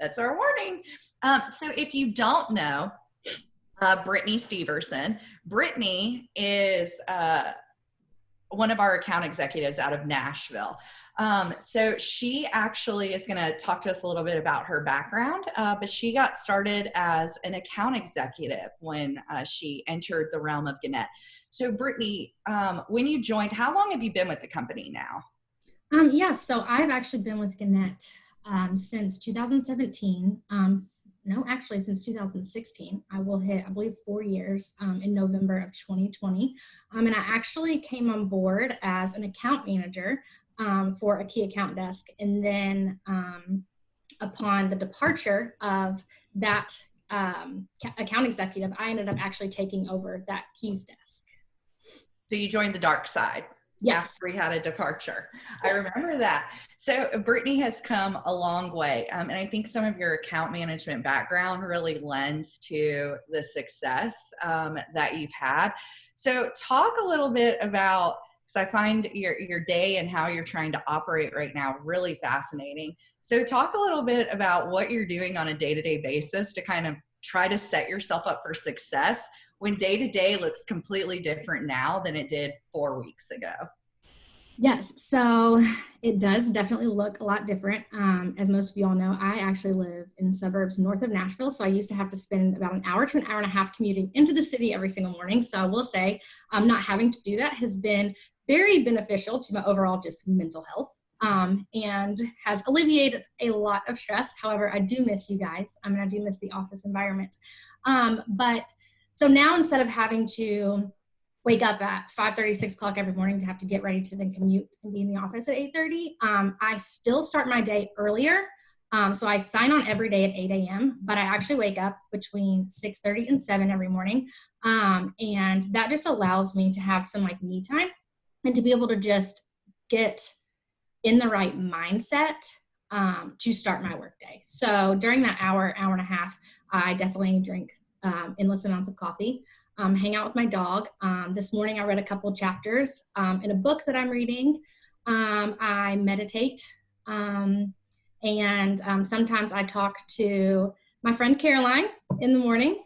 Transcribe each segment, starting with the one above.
That's our warning. So if you don't know, Brittney Steverson, Brittney is one of our account executives out of Nashville. So she actually is going to talk to us a little bit about her background, but she got started as an account executive when she entered the realm of Gannett. So Brittney, when you joined, how long have you been with the company now? Yes, so I've actually been with Gannett since 2017. No, actually since 2016. I will hit, I believe, 4 years in November of 2020. And I actually came on board as an account manager for a key account desk. And then upon the departure of that account executive, I ended up actually taking over that keys desk. So you joined the dark side. Yes. After we had a departure. Yes. I remember that. So Brittney has come a long way. And I think some of your account management background really lends to the success that you've had. So talk a little bit about, because I find your day and how you're trying to operate right now really fascinating. So talk a little bit about what you're doing on a day-to-day basis to kind of try to set yourself up for success when day-to-day looks completely different now than it did 4 weeks ago. Yes, so it does definitely look a lot different. As most of you all know, I actually live in suburbs north of Nashville, so I used to have to spend about an hour to an hour and a half commuting into the city every single morning. So I will say not having to do that has been very beneficial to my overall just mental health and has alleviated a lot of stress. However, I do miss you guys. I mean, I do miss the office environment. But so now instead of having to wake up at 5:30, 6 o'clock every morning to have to get ready to then commute and be in the office at 8:30, I still start my day earlier. So I sign on every day at 8 a.m., but I actually wake up between 6:30 and 7 every morning. And that just allows me to have some like me time and to be able to just get in the right mindset to start my workday. So during that hour and a half, I definitely drink endless amounts of coffee, hang out with my dog. This morning I read a couple chapters in a book that I'm reading. I meditate, and sometimes I talk to my friend Caroline in the morning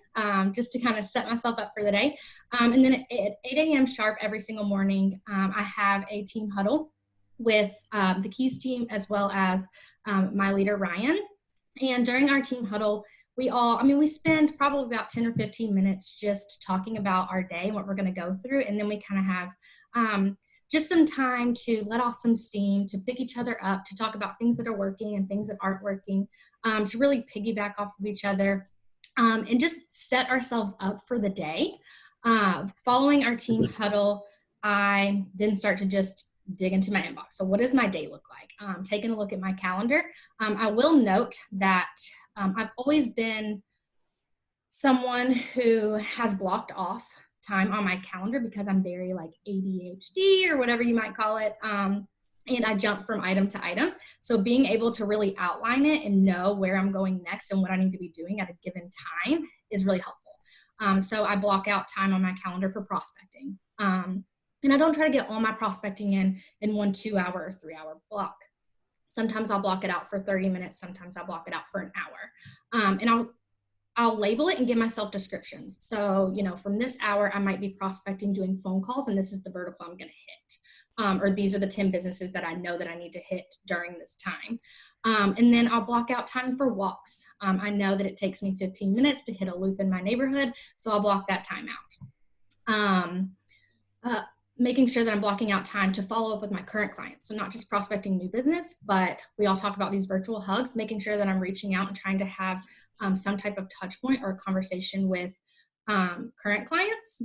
just to kind of set myself up for the day. And then at 8 a.m. sharp every single morning, I have a team huddle with the Keys team as well as my leader, Ryan. And during our team huddle, we spend probably about 10 or 15 minutes just talking about our day and what we're going to go through. And then we kind of have just some time to let off some steam, to pick each other up, to talk about things that are working and things that aren't working, to really piggyback off of each other, and just set ourselves up for the day. Following our team huddle, I then start to just dig into my inbox. So what does my day look like? Taking a look at my calendar. I will note that I've always been someone who has blocked off time on my calendar because I'm very like ADHD or whatever you might call it. And I jump from item to item. So being able to really outline it and know where I'm going next and what I need to be doing at a given time is really helpful. So I block out time on my calendar for prospecting. And I don't try to get all my prospecting in 1 2-hour or 3-hour block. Sometimes I'll block it out for 30 minutes. Sometimes I'll block it out for an hour. And I'll label it and give myself descriptions. So, from this hour, I might be prospecting, doing phone calls, and this is the vertical I'm going to hit. Or these are the 10 businesses that I know that I need to hit during this time. And then I'll block out time for walks. I know that it takes me 15 minutes to hit a loop in my neighborhood, so I'll block that time out. Making sure that I'm blocking out time to follow up with my current clients. So not just prospecting new business, but we all talk about these virtual hugs, making sure that I'm reaching out and trying to have some type of touch point or conversation with current clients.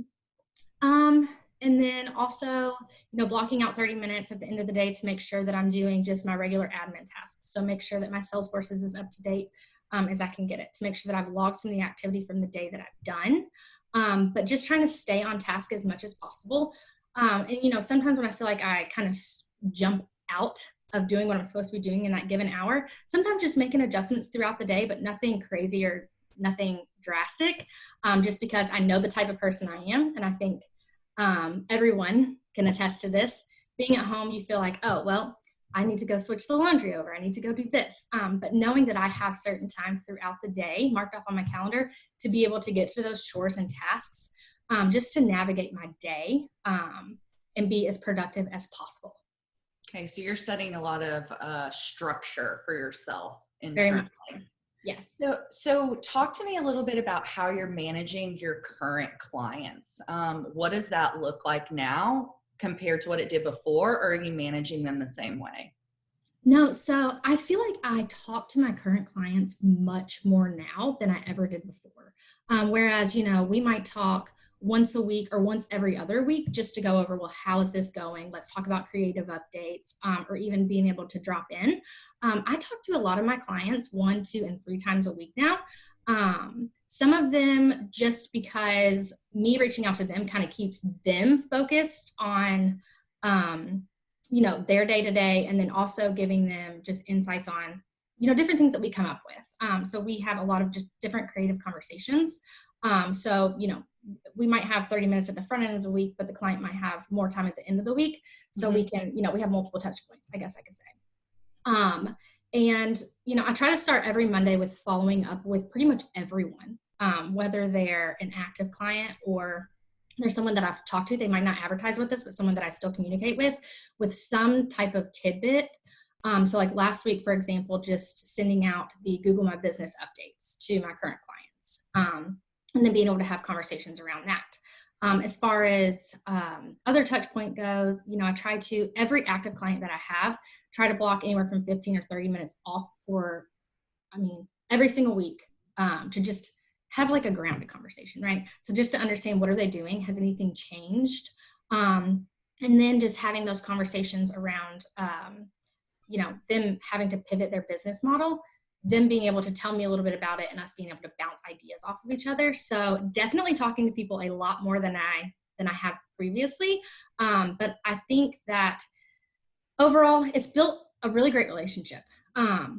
And then also, blocking out 30 minutes at the end of the day to make sure that I'm doing just my regular admin tasks. So make sure that my Salesforce is as up to date as I can get it, to make sure that I've logged some of the activity from the day that I've done, but just trying to stay on task as much as possible. And, sometimes when I feel like I kind of jump out of doing what I'm supposed to be doing in that given hour, sometimes just making adjustments throughout the day, but nothing crazy or nothing drastic, just because I know the type of person I am. And I think everyone can attest to this. Being at home, you feel like, oh, well, I need to go switch the laundry over. I need to go do this. But knowing that I have certain time throughout the day marked off on my calendar to be able to get to those chores and tasks, just to navigate my day and be as productive as possible. Okay, so you're setting a lot of structure for yourself Very internally. much so. Yes. So talk to me a little bit about how you're managing your current clients. What does that look like now compared to what it did before, or are you managing them the same way? No, so I feel like I talk to my current clients much more now than I ever did before. Whereas, we might talk once a week or once every other week just to go over, well, how is this going? Let's talk about creative updates, or even being able to drop in. I talk to a lot of my clients 1, 2, and 3 times a week now. Some of them just because me reaching out to them kind of keeps them focused on, their day to day, and then also giving them just insights on, different things that we come up with. So we have a lot of just different creative conversations. So, we might have 30 minutes at the front end of the week, but the client might have more time at the end of the week. So we can, we have multiple touch points, I guess I could say. And, I try to start every Monday with following up with pretty much everyone, whether they're an active client or there's someone that I've talked to. They might not advertise with us, but someone that I still communicate with some type of tidbit. So like last week, for example, just sending out the Google My Business updates to my current clients, and then being able to have conversations around that. As far as other touch point goes, I try to, every active client that I have, try to block anywhere from 15 or 30 minutes off for, every single week, to just have like a grounded conversation, right? So just to understand, what are they doing? Has anything changed? And then just having those conversations around, them having to pivot their business model, them being able to tell me a little bit about it, and us being able to bounce ideas off of each other. So definitely talking to people a lot more than I have previously. But I think that overall it's built a really great relationship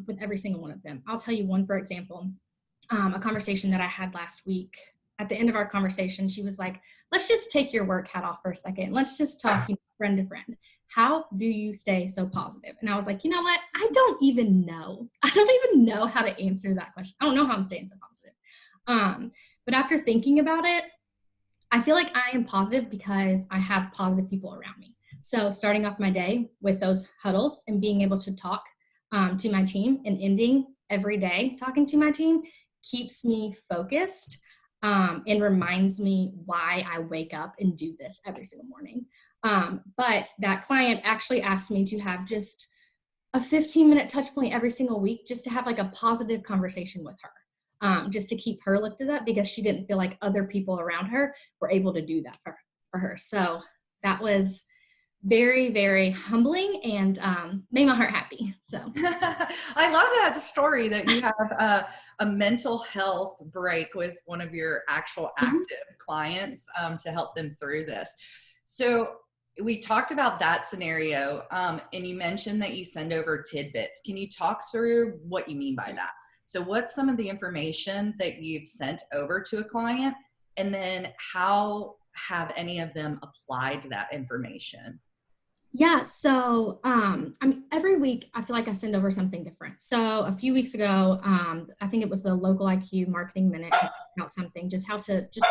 with every single one of them. I'll tell you one, for example, a conversation that I had last week. At the end of our conversation, she was like, let's just take your work hat off for a second. Let's just talk, friend to friend. How do you stay so positive? And I was like, you know what? I don't even know. I don't even know how to answer that question. I don't know how I'm staying so positive. But after thinking about it, I feel like I am positive because I have positive people around me. So starting off my day with those huddles and being able to talk to my team, and ending every day talking to my team, keeps me focused and reminds me why I wake up and do this every single morning. But that client actually asked me to have just a 15-minute touch point every single week, just to have like a positive conversation with her, just to keep her lifted up, because she didn't feel like other people around her were able to do that for her. So that was very, very humbling and made my heart happy. So I love that story that you have a mental health break with one of your actual active clients to help them through this. So we talked about that scenario, and you mentioned that you send over tidbits. Can you talk through what you mean by that? So what's some of the information that you've sent over to a client, and then how have any of them applied that information? Yeah, so every week I feel like I send over something different. So a few weeks ago, I think it was the Local IQ Marketing Minute had sent out something, just how to, just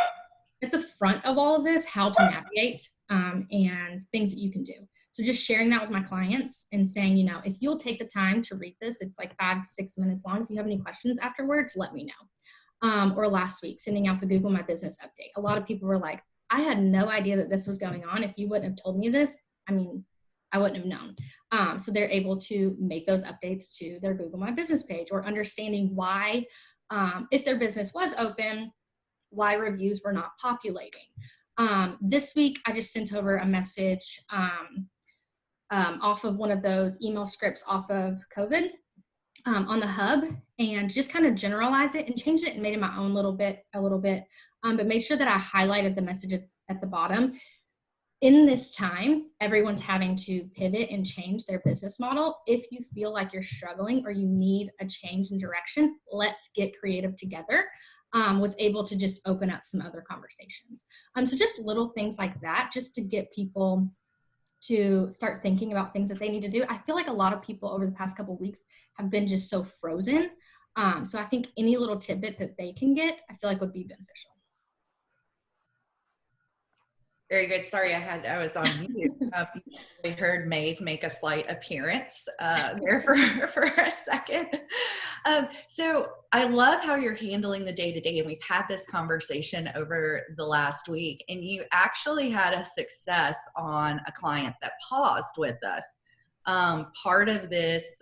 at the front of all of this, how to navigate and things that you can do. So just sharing that with my clients and saying, if you'll take the time to read this, it's like 5 to 6 minutes long. If you have any questions afterwards, let me know. Or last week, sending out the Google My Business update. A lot of people were like, I had no idea that this was going on. If you wouldn't have told me this, I wouldn't have known. So they're able to make those updates to their Google My Business page, or understanding why, if their business was open, why reviews were not populating. This week, I just sent over a message off of one of those email scripts off of COVID on the hub, and just kind of generalize it and changed it and made it my own a little bit, but made sure that I highlighted the message at the bottom. In this time, everyone's having to pivot and change their business model. If you feel like you're struggling or you need a change in direction, let's get creative together. Was able to just open up some other conversations. So just little things like that, just to get people to start thinking about things that they need to do. I feel like a lot of people over the past couple of weeks have been just so frozen. So I think any little tidbit that they can get, I feel like would be beneficial. Very good. Sorry, I was on mute. We heard Maeve make a slight appearance there for a second. So I love how you're handling the day-to-day, and we've had this conversation over the last week, and you actually had a success on a client that paused with us. Part of this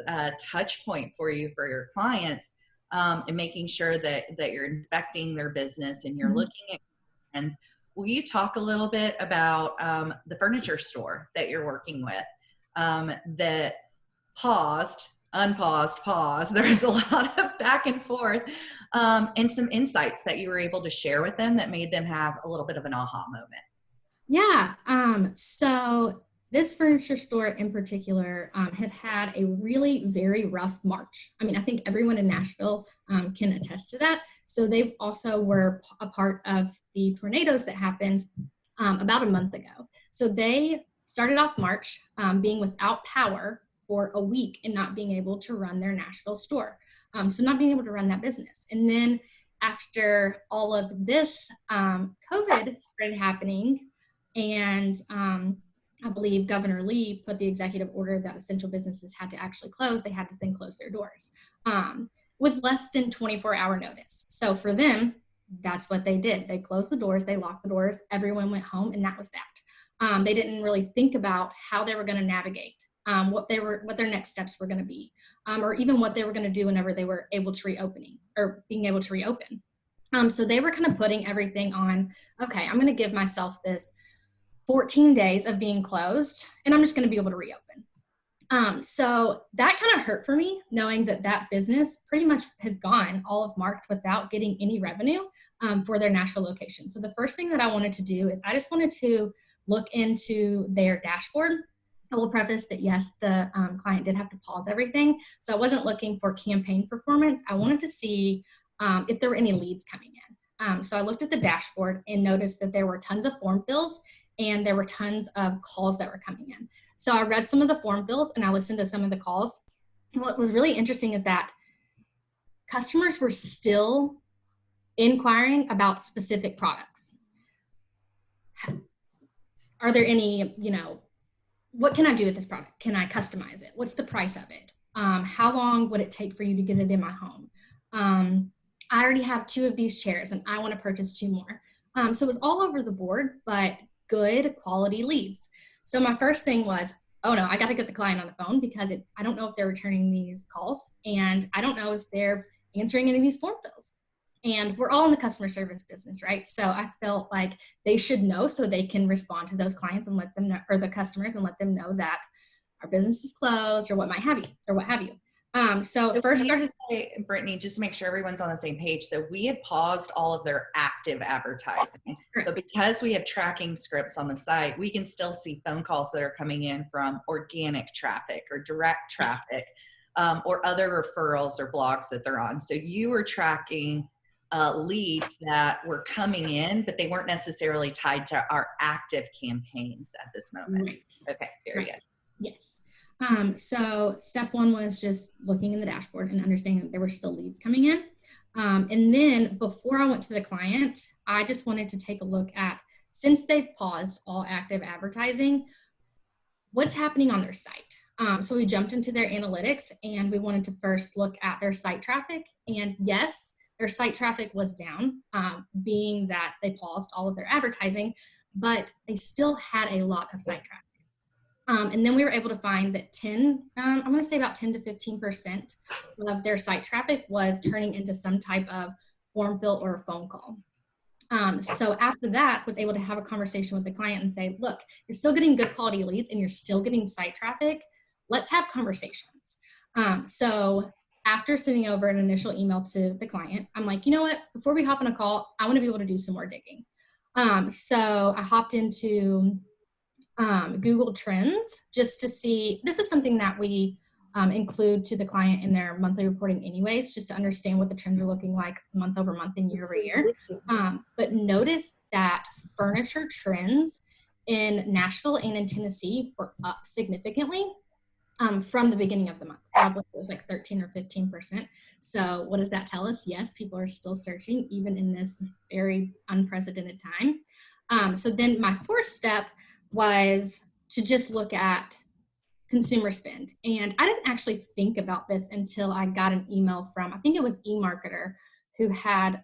touch point for you, for your clients, and making sure that you're inspecting their business and you're looking at trends. Will you talk a little bit about the furniture store that you're working with that paused, unpaused, paused? There's a lot of back and forth and some insights that you were able to share with them that made them have a little bit of an aha moment. Yeah. So this furniture store in particular had a really very rough March. I mean, I think everyone in Nashville can attest to that. So they also were a part of the tornadoes that happened about a month ago. So they started off March being without power for a week and not being able to run their Nashville store. So not being able to run that business. And then after all of this, COVID started happening, and I believe Governor Lee put the executive order that essential businesses had to actually close. They had to then close their doors with less than 24-hour notice. So for them, that's what they did. They closed the doors, they locked the doors, everyone went home, and that was that. They didn't really think about how they were going to navigate, what their next steps were going to be, or even what they were going to do whenever they were able to being able to reopen. So they were kind of putting everything on, okay, I'm going to give myself this 14 days of being closed, and I'm just going to be able to reopen. So that kind of hurt for me, knowing that business pretty much has gone all of March without getting any revenue for their Nashville location. So the first thing that I wanted to do is I just wanted to look into their dashboard. I will preface that, yes, the client did have to pause everything. So I wasn't looking for campaign performance. I wanted to see if there were any leads coming in. So I looked at the dashboard and noticed that there were tons of form fills and there were tons of calls that were coming in. So I read some of the form fills and I listened to some of the calls. And what was really interesting is that customers were still inquiring about specific products. Are there any, what can I do with this product? Can I customize it? What's the price of it? How long would it take for you to get it in my home? I already have 2 of these chairs and I want to purchase 2 more. So it was all over the board, but good quality leads. So my first thing was, oh no, I got to get the client on the phone because I don't know if they're returning these calls and I don't know if they're answering any of these form fills. And we're all in the customer service business, right? So I felt like they should know so they can respond to those clients and let them know, or the customers, and let them know that our business is closed or what have you. So first started, Brittney, just to make sure everyone's on the same page. So we had paused all of their active advertising, but because we have tracking scripts on the site, we can still see phone calls that are coming in from organic traffic or direct traffic, or other referrals or blogs that they're on. So you were tracking leads that were coming in, but they weren't necessarily tied to our active campaigns at this moment. Right. Okay, very good. Yes. So step 1 was just looking in the dashboard and understanding that there were still leads coming in. And then before I went to the client, I just wanted to take a look at, since they've paused all active advertising, what's happening on their site. So we jumped into their analytics and we wanted to first look at their site traffic. And yes, their site traffic was down, being that they paused all of their advertising, but they still had a lot of site traffic. And then we were able to find that I'm going to say about 10 to 15% of their site traffic was turning into some type of form fill or a phone call. So after that, was able to have a conversation with the client and say, look, you're still getting good quality leads and you're still getting site traffic. Let's have conversations. So after sending over an initial email to the client, I'm like, you know what, before we hop on a call, I want to be able to do some more digging. So I hopped into Google Trends just to see, this is something that we include to the client in their monthly reporting anyways, just to understand what the trends are looking like month over month and year over year. But notice that furniture trends in Nashville and in Tennessee were up significantly from the beginning of the month. So I believe it was like 13 or 15%. So what does that tell us? Yes, people are still searching even in this very unprecedented time. So then my fourth step was to just look at consumer spend. And I didn't actually think about this until I got an email from, I think it was eMarketer, who had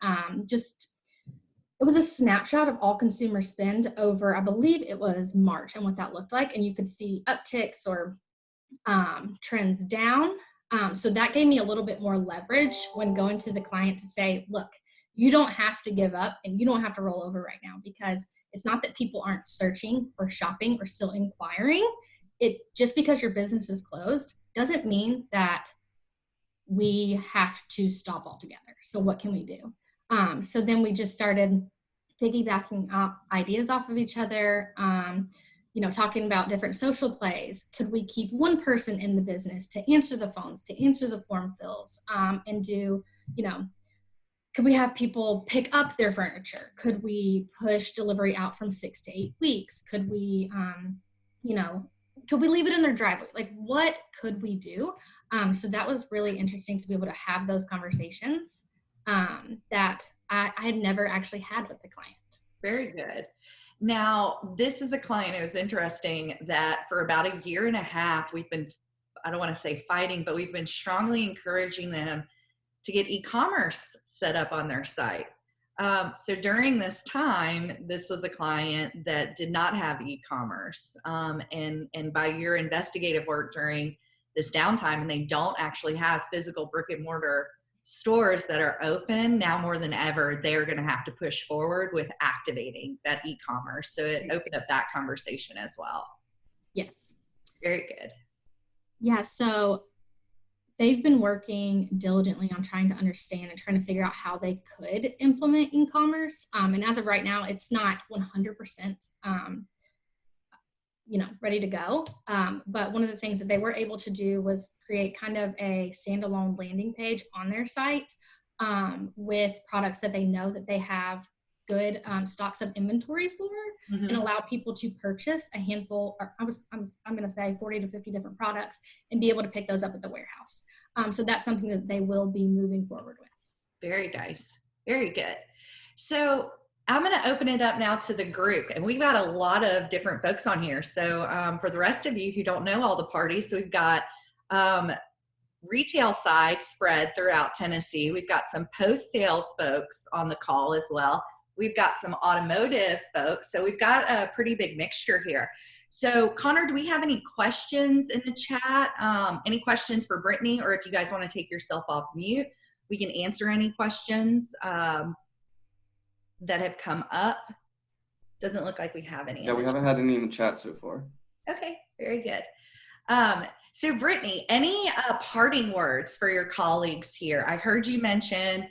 it was a snapshot of all consumer spend over, I believe it was March, and what that looked like. And you could see upticks or trends down. So that gave me a little bit more leverage when going to the client to say, look, you don't have to give up and you don't have to roll over right now, because it's not that people aren't searching or shopping or still inquiring. It just because your business is closed doesn't mean that we have to stop altogether. So what can we do? So then we just started piggybacking ideas off of each other, talking about different social plays. Could we keep one person in the business to answer the phones, to answer the form fills, and do, could we have people pick up their furniture? Could we push delivery out from 6 to 8 weeks? Could we, could we leave it in their driveway? Like, what could we do? So that was really interesting to be able to have those conversations that I had never actually had with the client. Very good. Now, this is a client, it was interesting that for about a year and a half, we've been, I don't want to say fighting, but we've been strongly encouraging them to get e-commerce set up on their site. So during this time, this was a client that did not have e-commerce. And by your investigative work during this downtime, and they don't actually have physical brick and mortar stores that are open now more than ever, they're going to have to push forward with activating that e-commerce. So it opened up that conversation as well. Yes. Very good. Yeah. So they've been working diligently on trying to understand and trying to figure out how they could implement e-commerce. And as of right now, it's not 100%, ready to go. But one of the things that they were able to do was create kind of a standalone landing page on their site with products that they know that they have good stocks of inventory for, and allow people to purchase a handful, or I'm going to say 40 to 50 different products, and be able to pick those up at the warehouse. So that's something that they will be moving forward with. Very nice. Very good. So I'm going to open it up now to the group, and we've got a lot of different folks on here. So for the rest of you who don't know all the parties, so we've got retail side spread throughout Tennessee. We've got some post-sales folks on the call as well. We've got some automotive folks. So we've got a pretty big mixture here. So Connor, do we have any questions in the chat? Any questions for Brittney, or if you guys want to take yourself off mute, we can answer any questions that have come up. Doesn't look like we have any. Yeah, we haven't had any in the chat so far. Okay, very good. So Brittney, any parting words for your colleagues here? I heard you mention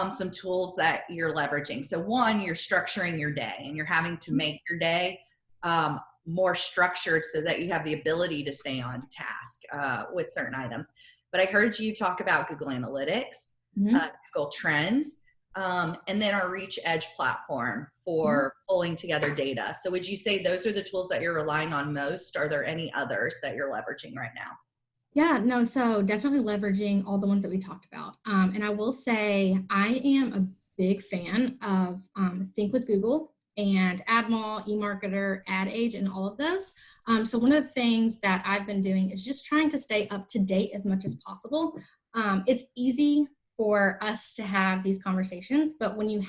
some tools that you're leveraging. So one, you're structuring your day, and you're having to make your day more structured so that you have the ability to stay on task with certain items. But I heard you talk about Google Analytics, Google Trends, and then our Reach Edge platform for pulling together data. So would you say those are the tools that you're relying on most? Are there any others that you're leveraging right now? Yeah, no, so definitely leveraging all the ones that we talked about. And I will say I am a big fan of Think with Google and AdMall, eMarketer, Ad Age, and all of those. So one of the things that I've been doing is just trying to stay up to date as much as possible. It's easy for us to have these conversations, but when you're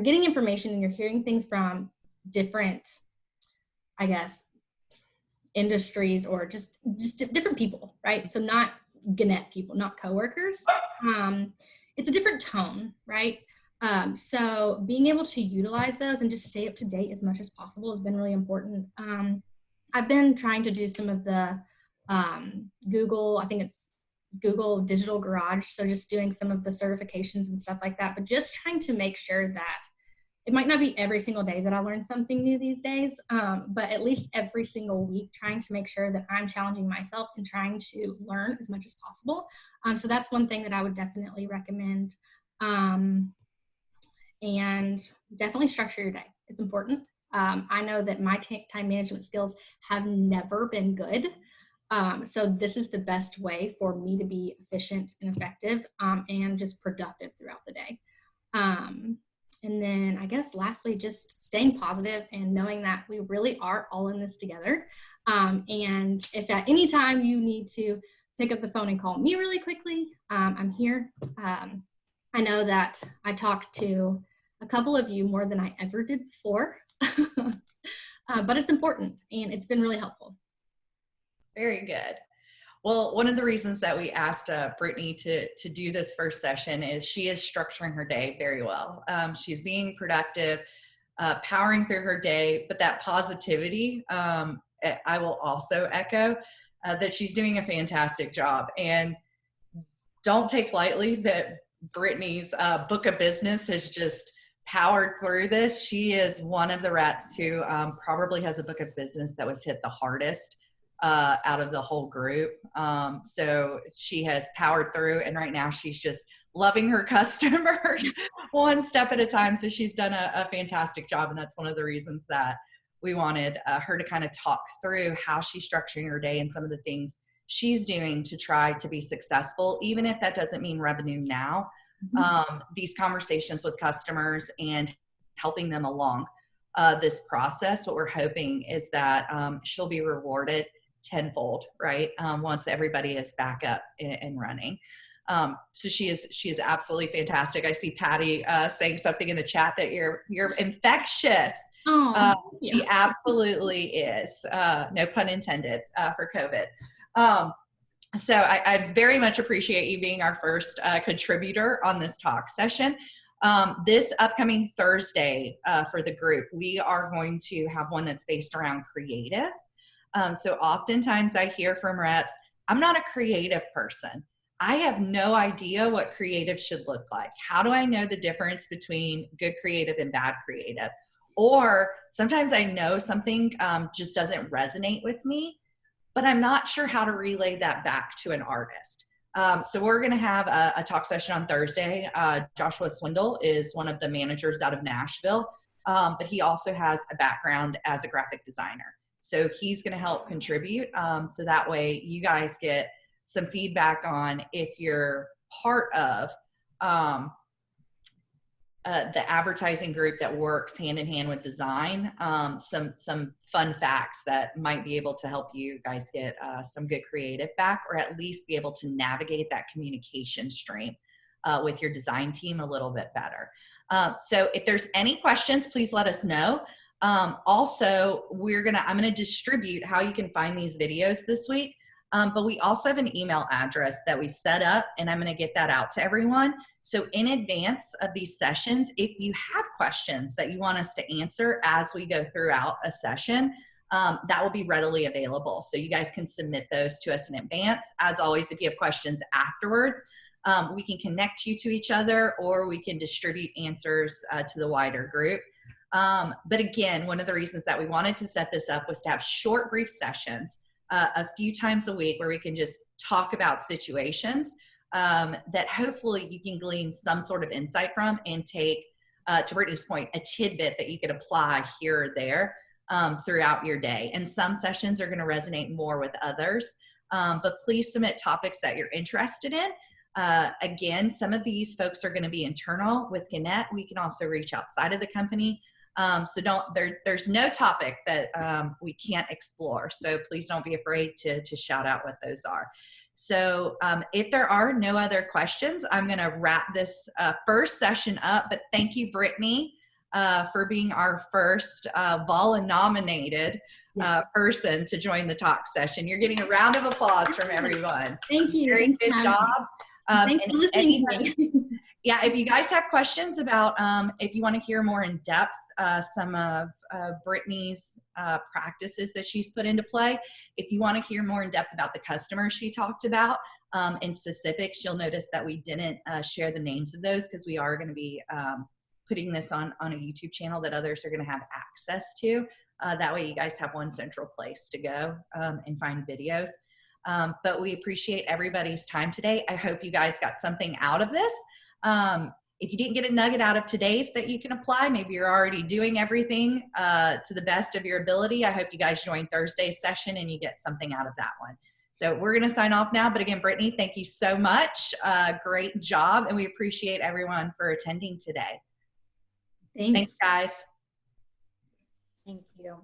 getting information and you're hearing things from different, I guess, industries or just different people, right? So not Gannett people, not coworkers. It's a different tone, right? So being able to utilize those and just stay up to date as much as possible has been really important. I've been trying to do some of the Google, I think it's Google Digital Garage. So just doing some of the certifications and stuff like that, but just trying to make sure that it might not be every single day that I learn something new these days, but at least every single week, trying to make sure that I'm challenging myself and trying to learn as much as possible. So that's one thing that I would definitely recommend. And definitely structure your day. It's important. I know that my time management skills have never been good. So this is the best way for me to be efficient and effective and just productive throughout the day. And then I guess lastly, just staying positive and knowing that we really are all in this together. And if at any time you need to pick up the phone and call me really quickly, I'm here. I know that I talked to a couple of you more than I ever did before, but it's important and it's been really helpful. Very good. Well, one of the reasons that we asked Brittney to do this first session is she is structuring her day very well. She's being productive, powering through her day, but that positivity, I will also echo that she's doing a fantastic job. And don't take lightly that Brittney's book of business has just powered through this. She is one of the reps who probably has a book of business that was hit the hardest out of the whole group. So she has powered through, and right now she's just loving her customers one step at a time. So she's done a fantastic job, and that's one of the reasons that we wanted her to kind of talk through how she's structuring her day and some of the things she's doing to try to be successful, even if that doesn't mean revenue now. These conversations with customers and helping them along this process, what we're hoping is that she'll be rewarded tenfold, right? Once everybody is back up and running. So she is absolutely fantastic. I see Patty saying something in the chat that you're infectious. She absolutely is. No pun intended for COVID. So I very much appreciate you being our first contributor on this talk session. This upcoming Thursday for the group, we are going to have one that's based around creative. So oftentimes I hear from reps, I'm not a creative person. I have no idea what creative should look like. How do I know the difference between good creative and bad creative? Or sometimes I know something just doesn't resonate with me, but I'm not sure how to relay that back to an artist. So we're going to have a talk session on Thursday. Joshua Swindle is one of the managers out of Nashville, but he also has a background as a graphic designer. So he's going to help contribute. So that way you guys get some feedback on if you're part of the advertising group that works hand in hand with design, some fun facts that might be able to help you guys get some good creative back, or at least be able to navigate that communication stream with your design team a little bit better. So if there's any questions, please let us know. Also, I'm gonna distribute how you can find these videos this week. But we also have an email address that we set up, and I'm going to get that out to everyone. So in advance of these sessions, if you have questions that you want us to answer as we go throughout a session, that will be readily available. So you guys can submit those to us in advance. As always, if you have questions afterwards, we can connect you to each other, or we can distribute answers to the wider group. But again, one of the reasons that we wanted to set this up was to have short, brief sessions a few times a week where we can just talk about situations that hopefully you can glean some sort of insight from and take, to Brittney's point, a tidbit that you could apply here or there throughout your day. And some sessions are going to resonate more with others, but please submit topics that you're interested in. Again, some of these folks are going to be internal with Gannett. We can also reach outside of the company. So there's no topic that we can't explore. So please don't be afraid to shout out what those are. So if there are no other questions, I'm going to wrap this first session up. But thank you, Brittney, for being our first Vala-nominated person to join the talk session. You're getting a round of applause from everyone. Thank you. Very good job. Thanks for listening to me. Yeah, if you guys have questions about, if you want to hear more in depth, some of Brittney's practices that she's put into play, if you want to hear more in depth about the customers she talked about, in specifics, you'll notice that we didn't share the names of those because we are going to be putting this on a YouTube channel that others are going to have access to. That way you guys have one central place to go and find videos. But we appreciate everybody's time today. I hope you guys got something out of this. if you didn't get a nugget out of today's that you can apply, maybe you're already doing everything to the best of your ability. I hope you guys join Thursday's session and you get something out of that one. So we're going to sign off now. But again, Brittney, thank you so much. Great job. And we appreciate everyone for attending today. Thanks Thanks, guys. Thank you.